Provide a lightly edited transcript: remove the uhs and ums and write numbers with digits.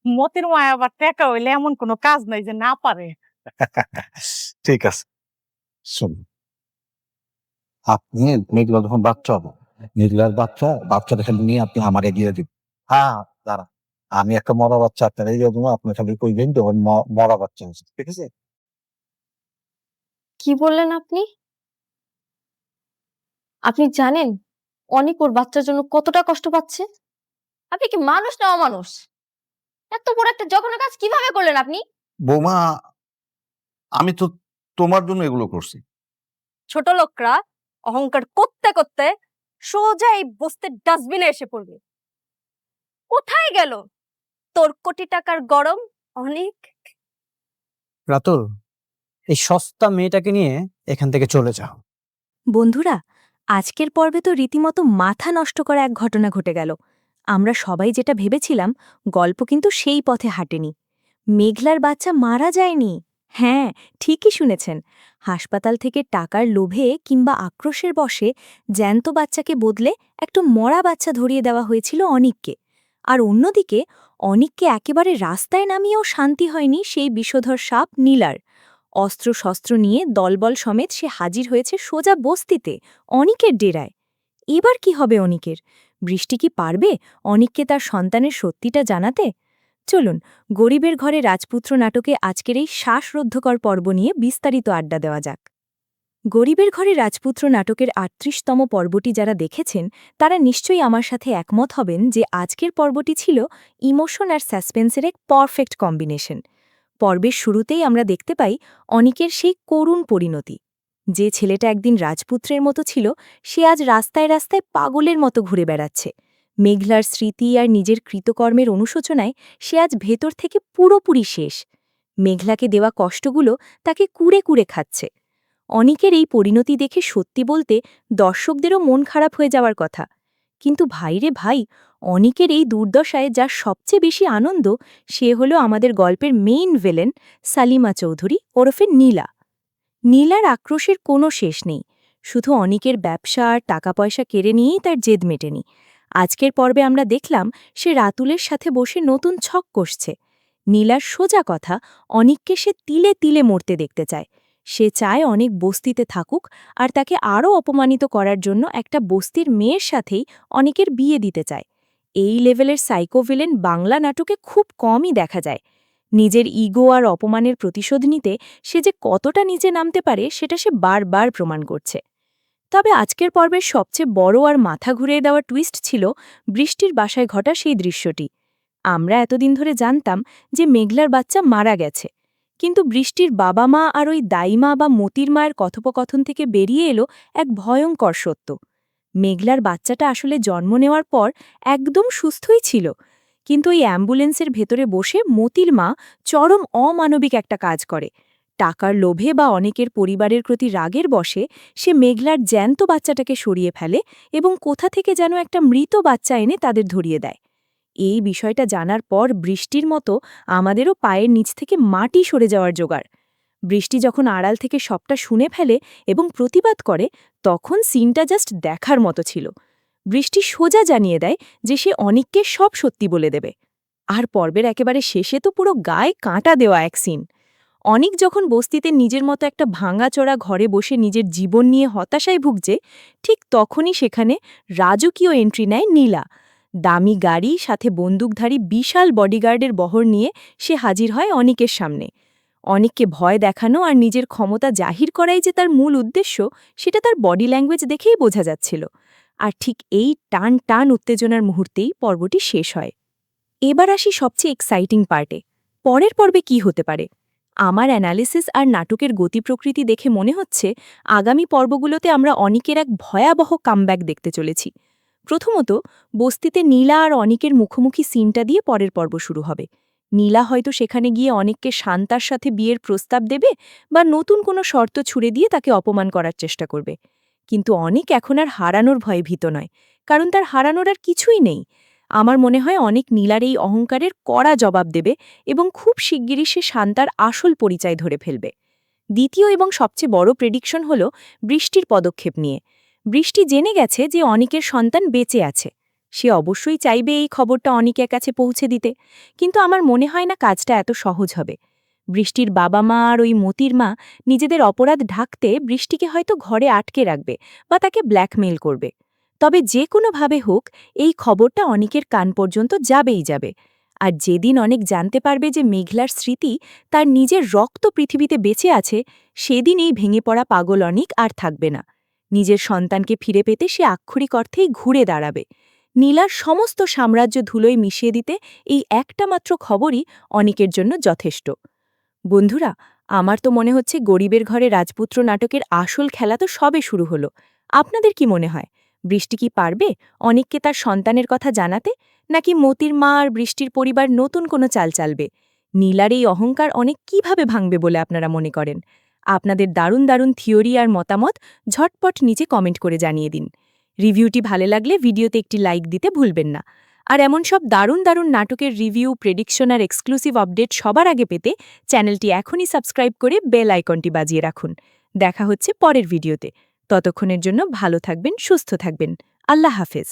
মতির মায় আবার টেকা হইলে এমন কোনো কাজ নাই যে না পারে। ঠিক আছে, শুনুন, আপনি মেঘলা যখন বাচ্চা হবে, মেঘলার বাচ্চাটা খালি নিয়ে আপনি আমার এগিয়ে দিন। হ্যাঁ, দাঁড়া, আমি একটা মরা বাচ্চা আপনার এগিয়ে দেবো, আপনি খালি কইবেন যখন মরা বাচ্চা হয়েছে, ঠিক আছে? কি বললেন আপনি? আপনি জানেন অনিক ওর বাচ্চার জন্য কতটা কষ্ট পাচ্ছে? আপনি কি মানুষ না অমানুষ? এত বড় একটা জঘন্য কাজ কিভাবে করলেন আপনি? বৌমা, আমি তো তোমার জন্য এগুলো করছি। ছোট লোকরা অহংকার করতে করতে সোজা এই বস্তির ডাস্টবিনে এসে পড়বে। কোথায় গেল তোর কোটি টাকার গরম অনেক? রাতুল, এই সস্তা মেয়েটাকে নিয়ে এখান থেকে চলে যাও। বন্ধুরা, আজকের পর্বে তো রীতিমতো মাথা নষ্ট করা এক ঘটনা ঘটে গেল। আমরা সবাই যেটা ভেবেছিলাম, গল্প কিন্তু সেই পথে হাঁটেনি। মেঘলার বাচ্চা মারা যায়নি। হ্যাঁ, ঠিকই শুনেছেন। হাসপাতাল থেকে টাকার লোভে কিংবা আক্রোশের বশে জ্যান্ত বাচ্চাকে বদলে একটা মরা বাচ্চা ধরিয়ে দেওয়া হয়েছিল অনিককে। আর অন্যদিকে অনিককে একেবারে রাস্তায় নামিয়েও শান্তি হয়নি সেই বিষধর সাপ নীলার। অস্ত্রশস্ত্র নিয়ে দলবল সমেত সে হাজির হয়েছে সোজা বস্তিতে, অনিকের ডেরায়। এবার কি হবে অনিকের? বৃষ্টি কি পারবে অনিককে তার সন্তানের সত্যিটা জানাতে? চলুন, গরিবের ঘরে রাজপুত্র নাটকে আজকের এই শ্বাসরুদ্ধকর পর্ব নিয়ে বিস্তারিত আড্ডা দেওয়া যাক। গরিবের ঘরে রাজপুত্র নাটকের ৩৮তম পর্বটি যারা দেখেছেন তারা নিশ্চয়ই আমার সাথে একমত হবেন যে আজকের পর্বটি ছিল ইমোশন আর সাসপেন্সের এক পারফেক্ট কম্বিনেশন। পর্বের শুরুতেই আমরা দেখতে পাই অনিকের সেই করুণ পরিণতি। যে ছেলেটা একদিন রাজপুত্রের মতো ছিল, সে আজ রাস্তায় রাস্তায় পাগলের মতো ঘুরে বেড়াচ্ছে। মেঘলার স্মৃতি আর নিজের কৃতকর্মের অনুশোচনায় সে আজ ভেতর থেকে পুরোপুরি শেষ। মেঘলাকে দেওয়া কষ্টগুলো তাকে কুড়ে কুড়ে খাচ্ছে। অনিকের এই পরিণতি দেখে সত্যি বলতে দর্শকদেরও মন খারাপ হয়ে যাওয়ার কথা। কিন্তু ভাইরে ভাই, অনিকের এই দুর্দশায় যার সবচেয়ে বেশি আনন্দ, সে হলো আমাদের গল্পের মেইন ভিলেন সালিমা চৌধুরী ওরফে নীলা। নীলার আক্রোশের কোনো শেষ নেই, শুধু অনিকের ব্যবসা আর টাকা পয়সা কেড়ে নিয়েই তার জেদ মেটেনি। আজকের পর্বে আমরা দেখলাম সে রাতুলের সাথে বসে নতুন ছক কষছে। নীলার সোজা কথা, অনিককে সে তিলে তিলে মরতে দেখতে চায়। সে চায় অনেক বস্তিতে থাকুক আর তাকে আরও অপমানিত করার জন্য একটা বস্তির মেয়ের সাথেই অনিকের বিয়ে দিতে চায়। এই লেভেলের সাইকোভিলেন বাংলা নাটকে খুব কমই দেখা যায়। নিজের ইগো আর অপমানের প্রতিশোধ নিতে সে যে কতটা নিচে নামতে পারে সেটা সে বারবার প্রমাণ করছে। তবে আজকের পর্বের সবচেয়ে বড় আর মাথা ঘুরিয়ে দেওয়া টুইস্ট ছিল বৃষ্টির বাসায় ঘটা সেই দৃশ্যটি। আমরা এতদিন ধরে জানতাম যে মেঘলার বাচ্চা মারা গেছে, কিন্তু বৃষ্টির বাবা মা আর ওই দাইমা বা মতির মায়ের কথোপকথন থেকে বেরিয়ে এলো এক ভয়ঙ্কর সত্য। মেঘলার বাচ্চাটা আসলে জন্ম নেওয়ার পর একদম সুস্থই ছিল, কিন্তু ওই অ্যাম্বুলেন্সের ভেতরে বসে মতির মা চরম অমানবিক একটা কাজ করে। টাকার লোভে বা অনেকের পরিবারের প্রতি রাগের বশে সে মেঘলার জ্যান্ত বাচ্চাটাকে সরিয়ে ফেলে এবং কোথা থেকে যেন একটা মৃত বাচ্চা এনে তাদের ধরিয়ে দেয়। এই বিষয়টা জানার পর বৃষ্টির মতো আমাদেরও পায়ের নিচ থেকে মাটি সরে যাওয়ার জোগাড়। বৃষ্টি যখন আড়াল থেকে সবটা শুনে ফেলে এবং প্রতিবাদ করে, তখন সিনটা জাস্ট দেখার মতো ছিল। বৃষ্টি সোজা জানিয়ে দেয় যে সে অনিককে সব সত্যি বলে দেবে। আর পর্বের একেবারে শেষে তো পুরো গায়ে কাঁটা দেওয়া এক সিন। অনিক যখন বস্তিতে নিজের মতো একটা ভাঙাচোরা ঘরে বসে নিজের জীবন নিয়ে হতাশায় ভুগছে, ঠিক তখনই সেখানে রাজকীয় এন্ট্রি নেয় নীলা। দামি গাড়ি, সাথে বন্দুকধারী বিশাল বডিগার্ডের বহর নিয়ে সে হাজির হয় অনিকের সামনে। অনিককে ভয় দেখানো আর নিজের ক্ষমতা জাহির করাই যে তার মূল উদ্দেশ্য, সেটা তার বডি ল্যাঙ্গুয়েজ দেখেই বোঝা যাচ্ছিল। আর ঠিক এই টান টান উত্তেজনার মুহূর্তেই পর্বটি শেষ হয়। এবার আসি সবচেয়ে এক্সাইটিং পার্টে। পরের পর্বে কি হতে পারে? আমার অ্যানালিসিস আর নাটকের গতি প্রকৃতি দেখে মনে হচ্ছে আগামী পর্বগুলোতে আমরা অনিকের এক ভয়াবহ কামব্যাক দেখতে চলেছি। প্রথমত, বস্তিতে নীলা আর অনিকের মুখোমুখি সিনটা দিয়ে পরের পর্ব শুরু হবে। নীলা হয়তো সেখানে গিয়ে অনিককে শান্তার সাথে বিয়ের প্রস্তাব দেবে বা নতুন কোনো শর্ত ছুড়ে দিয়ে তাকে অপমান করার চেষ্টা করবে। কিন্তু অনিক এখন আর হারানোর ভয়ে ভীত নয়, কারণ তার হারানোর আর কিছুই নেই। আমার মনে হয় অনিক নীলার এই অহংকারের কড়া জবাব দেবে এবং খুব শিগগিরই সে শান্তার আসল পরিচয় ধরে ফেলবে। দ্বিতীয় এবং সবচেয়ে বড় প্রেডিকশন হল বৃষ্টির পদক্ষেপ নিয়ে। বৃষ্টি জেনে গেছে যে অনিকের সন্তান বেঁচে আছে। সে অবশ্যই চাইবে এই খবরটা অনিকের কাছে পৌঁছে দিতে, কিন্তু আমার মনে হয় না কাজটা এত সহজ হবে। বৃষ্টির বাবা মা আর ওই মতির মা নিজেদের অপরাধ ঢাকতে বৃষ্টিকে হয়তো ঘরে আটকে রাখবে বা তাকে ব্ল্যাকমেইল করবে। তবে যে কোনোভাবে হোক এই খবরটা অনিকের কান পর্যন্ত যাবেই যাবে। আর যেদিন অনেক জানতে পারবে যে মেঘলার স্মৃতি তার নিজের রক্ত পৃথিবীতে বেঁচে আছে, সেদিন এই ভেঙে পড়া পাগল অনিক আর থাকবে না। নিজের সন্তানকে ফিরে পেতে সে আক্ষরিক অর্থেই ঘুরে দাঁড়াবে। নীলার সমস্ত সাম্রাজ্য ধুলোয় মিশিয়ে দিতে এই একটা মাত্র খবরই অনিকের জন্য যথেষ্ট। বন্ধুরা, আমার তো মনে হচ্ছে গরিবের ঘরে রাজপুত্র নাটকের আসল খেলা তো সবে শুরু হলো। আপনাদের কি মনে হয়, বৃষ্টি কি পারবে অনিককে তার সন্তানের কথা জানাতে, নাকি মতির মা আর বৃষ্টির পরিবার নতুন কোনো চাল চালবে? নীলার এই অহংকার অনেক কিভাবে ভাঙবে বলে আপনারা মনে করেন? আপনাদের দারুণ দারুণ থিওরি আর মতামত ঝটপট নিচে কমেন্ট করে জানিয়ে দিন। রিভিউটি ভালো লাগলে ভিডিওতে একটি লাইক দিতে ভুলবেন না। আর এমন সব দারুণ দারুণ নাটকের রিভিউ, প্রেডিকশন আর এক্সক্লুসিভ আপডেট সবার আগে পেতে চ্যানেলটি এখনই সাবস্ক্রাইব করে বেল আইকনটি বাজিয়ে রাখুন। দেখা হচ্ছে পরের ভিডিওতে। ততক্ষণের জন্য ভালো থাকবেন, সুস্থ থাকবেন। আল্লাহ হাফেজ।